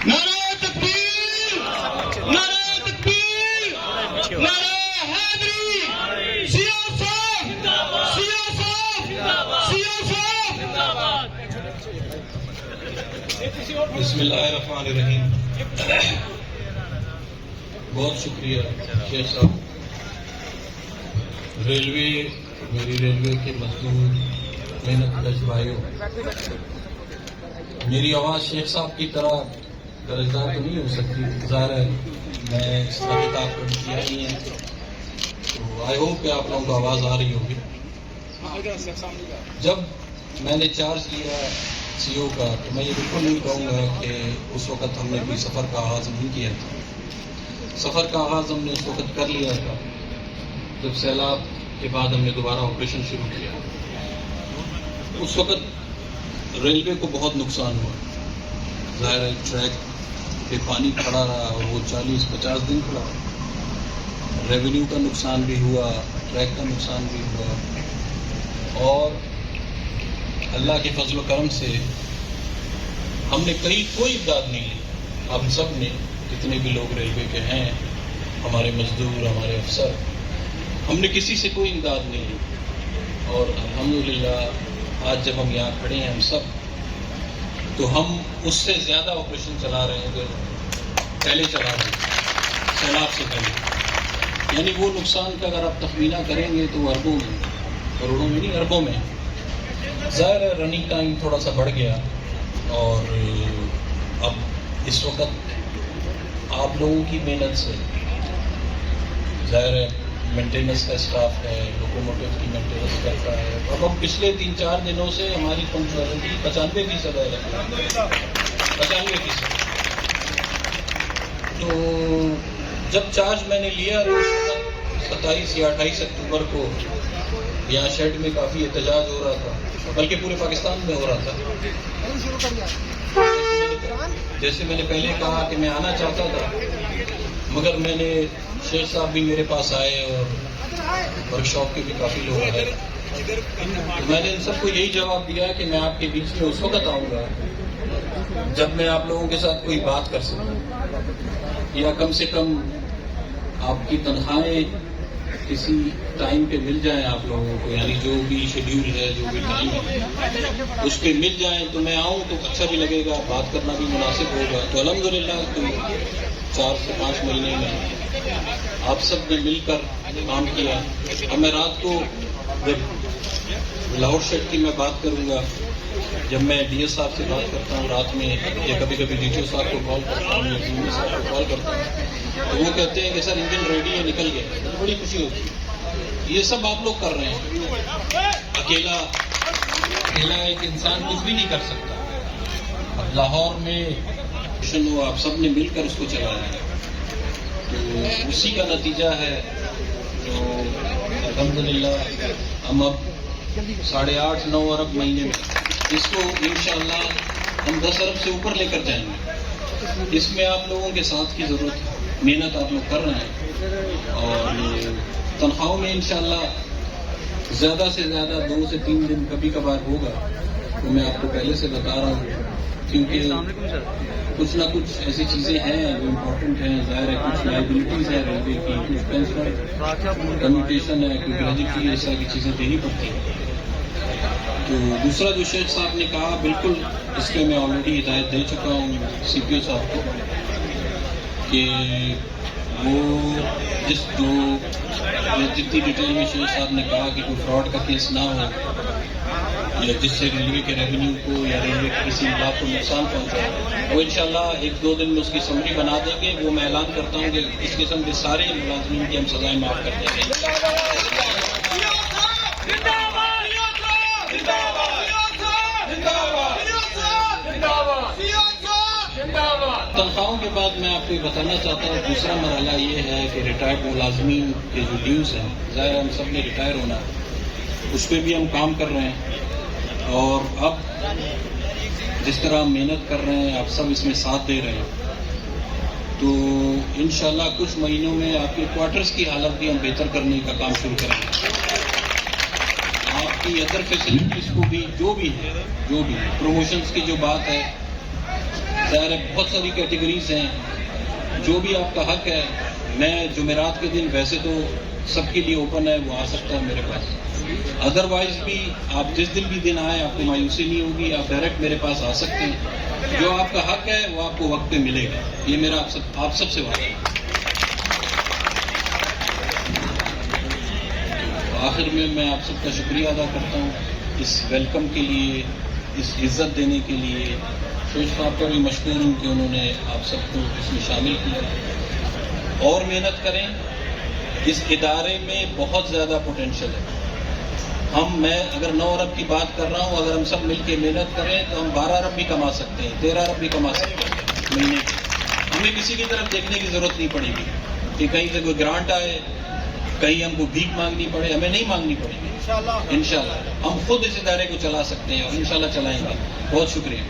नारे तकबीर, नारे तकबीर, नारे हैदरी, सियासत जिंदाबाद, सियासत जिंदाबाद, सियासत जिंदाबाद। बिस्मिल्लाहिर्रहमानिर्रहीम। बहुत शुक्रिया शेख साहब। रेलवे, मेरी रेलवे के मजदूर मेहनतकश भाइयों, मेरी आवाज़ शेख साहब की तरह दर्जदार तो नहीं हो सकती, ज़ाहिर है मैं इस तरह का काम किया ही है, तो आई होप कि आप लोगों को आवाज़ आ रही होगी। जब मैंने चार्ज लिया सीओ का, तो मैं ये बिल्कुल नहीं कहूँगा कि उस वक़्त हमने कोई सफ़र का आगाज़ नहीं किया था। सफ़र का आगाज़ हमने उस वक़्त कर लिया था जब सैलाब के बाद हमने दोबारा ऑपरेशन शुरू किया। उस वक़्त रेलवे को बहुत नुकसान हुआ। ज़ाहिर है ट्रैक पे पानी खड़ा रहा और वो 40-50 दिन खड़ा। रेवेन्यू का नुकसान भी हुआ, ट्रैक का नुकसान भी हुआ, और अल्लाह के फजल व करम से हमने कोई इमदाद नहीं ली। हम सब ने, जितने भी लोग रेलवे के हैं, हमारे मजदूर, हमारे अफसर, हमने किसी से कोई इमदाद नहीं ली। और अल्हम्दुलिल्लाह आज जब हम यहाँ खड़े हैं हम सब, तो हम उससे ज़्यादा ऑपरेशन चला रहे हैं जो पहले चला रहे हैं, सैलाब से पहले। यानी वो नुकसान का अगर आप तखमीना करेंगे तो अरबों में, करोड़ों में नहीं, अरबों में। ज़ाहिर है रनिंग टाइम थोड़ा सा बढ़ गया, और अब इस वक्त आप लोगों की मेहनत से, ज़ाहिर है मेंटेनेंस का स्टाफ है, लोकोमोटिव की मेंटेनेंस करता है। अब हम पिछले 3-4 दिनों से हमारी पंक्चुअलिटी 95% है, 95%। तो जब चार्ज मैंने लिया तो 27 या 28 अक्टूबर को यहाँ शेड में काफ़ी एहतजाज हो रहा था, बल्कि पूरे पाकिस्तान में हो रहा था। जैसे मैंने पहले कहा कि मैं आना चाहता था, मगर मैंने, शेख साहब भी मेरे पास आए और वर्कशॉप के भी काफ़ी लोग आए, तो मैंने इन सबको यही जवाब दिया कि मैं आपके बीच में उस वक्त आऊँगा जब मैं आप लोगों के साथ कोई बात कर सकूँ, या कम से कम आपकी तनख्वाहें किसी टाइम पे मिल जाएं आप लोगों को, यानी जो भी शेड्यूल है, जो भी टाइम है, उस पर मिल जाएं तो मैं आऊँ तो अच्छा भी लगेगा, बात करना भी मुनासिब होगा। तो अल्हम्दुलिल्लाह तो 4 से 5 महीने में आप सब ने मिलकर काम किया। अब मैं रात को जब लाहौर शेड की मैं बात करूँगा, जब मैं डीएस साहब से बात करता हूँ रात में, या कभी कभी डीटीओ साहब को कॉल करता हूँ, या डीएम साहब को कॉल करता हूँ, तो वो कहते हैं कि सर इंजन रेडी है, निकल गया। तो बड़ी खुशी होती है। ये सब आप लोग कर रहे हैं। अकेला एक इंसान कुछ भी नहीं कर सकता। अब लाहौर में आप सब ने मिलकर उसको चलाया है, तो उसी का नतीजा है। तो अल्हम्दुलिल्लाह हम अब 8.5-9 अरब महीने में इसको इंशाअल्लाह हम 10 अरब से ऊपर लेकर जाएंगे। इसमें आप लोगों के साथ की ज़रूरत है, मेहनत आप लोग कर रहे हैं, और तनख्वाहों में इंशाअल्लाह ज़्यादा से ज़्यादा 2 से 3 दिन कभी कभार होगा, तो मैं आपको पहले से बता रहा हूँ, क्योंकि कुछ ना कुछ ऐसी चीज़ें हैं जो इम्पोर्टेंट हैं। ज़ाहिर है कुछ लाइबिलिटीज़ है रेलवे की, कुछ पेंशन कम्यूटेशन है, कुछ ग्रेजुएटी, इस तरह की चीज़ें देनी पड़ती हैं। तो दूसरा जो शेख साहब ने कहा, बिल्कुल इस पर मैं ऑलरेडी हिदायत दे चुका हूँ CPO साहब को, कि वो जितनी डिटेल में शेख साहब ने कहा कि कोई फ्रॉड का केस ना हो, या जिससे रेलवे के रेवेन्यू को या रेलवे के किसी इलाके को नुकसान पहुंचा, वो इंशाल्लाह 1-2 दिन में उसकी समरी बना देंगे। वो मैं ऐलान करता हूँ कि इस किस्म के सारे मुलाजिमीन की हम सजाएं माफ़ कर देंगे। तनख्वाहों के बाद मैं आपको बताना चाहता हूँ, दूसरा मरहला ये है कि रिटायर्ड मुलाजमीन के जो ड्यूज़ हैं, ज़ाहिर हम सब ने रिटायर होना, उस पर भी हम काम कर रहे हैं। और अब जिस तरह हम मेहनत कर रहे हैं, आप सब इसमें साथ दे रहे हैं, तो इंशाल्लाह कुछ महीनों में आपके क्वार्टर्स की हालत भी हम बेहतर करने का काम शुरू करेंगे। आपकी अदर फैसिलिटीज़ को भी, जो भी है, प्रमोशंस की जो बात है, ظاہر ہے بہت ساری کیٹیگریز ہیں، جو بھی آپ کا حق ہے، میں جمعرات کے دن ویسے تو سب کے لیے اوپن ہے، وہ آ سکتا ہے میرے پاس، ادروائز بھی آپ جس دن بھی دن آئے آپ کو مایوسی نہیں ہوگی، آپ ڈائریکٹ میرے پاس آ سکتے ہیں، جو آپ کا حق ہے وہ آپ کو وقت پہ ملے گا، یہ میرا آپ سب سے وعدہ ہے۔ آخر میں آپ سب کا شکریہ ادا کرتا ہوں اس ویلکم کے لیے، اس عزت دینے کے لیے، شوش صاحب کا بھی مشکور ہوں کہ انہوں نے آپ سب کو اس میں شامل کیا، اور محنت کریں، اس ادارے میں بہت زیادہ پوٹینشیل ہے، میں اگر 9 ارب کی بات کر رہا ہوں، اگر ہم سب مل کے محنت کریں تو ہم 12 ارب بھی کما سکتے ہیں، 13 ارب بھی کما سکتے ہیں مہینے کی، ہمیں کسی کی طرف دیکھنے کی ضرورت نہیں پڑے گی کہ کہیں سے کوئی گرانٹ آئے، کہیں ہم کو بھیک مانگنی پڑے، ہمیں نہیں مانگنی پڑے گی، انشاءاللہ ہم خود اس ادارے کو چلا سکتے ہیں اور انشاءاللہ چلائیں گے۔ بہت شکریہ۔